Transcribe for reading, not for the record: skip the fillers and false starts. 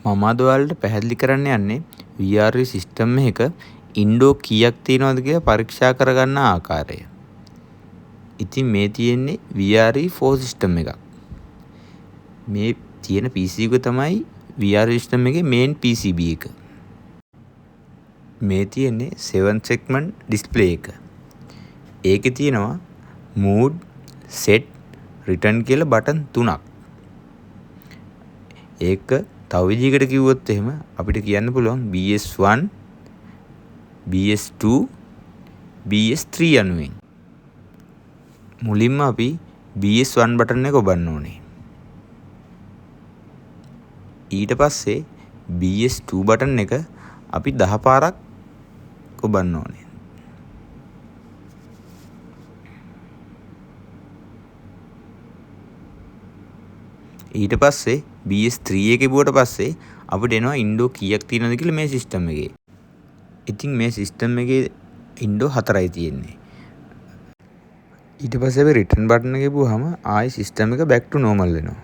මම අද ඔයාලට පැහැදිලි කරන්න යන්නේ VRE සිස්ටම් එකක ඉන්ඩෝ කීයක් තියෙනවද කියලා පරීක්ෂා කරගන්න ආකාරය. ඉතින් මේ තියෙන්නේ VRE 4 සිස්ටම් එකක්. මේ තියෙන PC එක තමයි VRE සිස්ටම් එකේ main PCB එක. මේ තියෙන්නේ 7 segment display එක. ඒකේ තියෙනවා mood, set, return කියලා බටන් 3ක්. ඒක තව විදිහකට කිව්වොත් එහෙම අපිට කියන්න පුළුවන් BS1, BS2, BS3 යනුවෙන්. මුලින්ම අපි BS1 බටන් එක ඔබන්න ඕනේ. ඊට පස්සේ BS2 බටන් එක අපි 10 පාරක් ඔබන්න ඕනේ. ඊට පස්සේ BS3 එකේ බුවට පස්සේ අපිට එනවා ඉන්ඩෝ කීයක් තියෙනවද කියලා මේ සිස්ටම් එකේ. ඉතින් මේ සිස්ටම් එකේ ඉන්ඩෝ 4යි තියෙන්නේ. ඊට පස්සේ අපි රිටර්න් බටන් එක ගිහුවාම ආයි සිස්ටම් එක back to normal වෙනවා.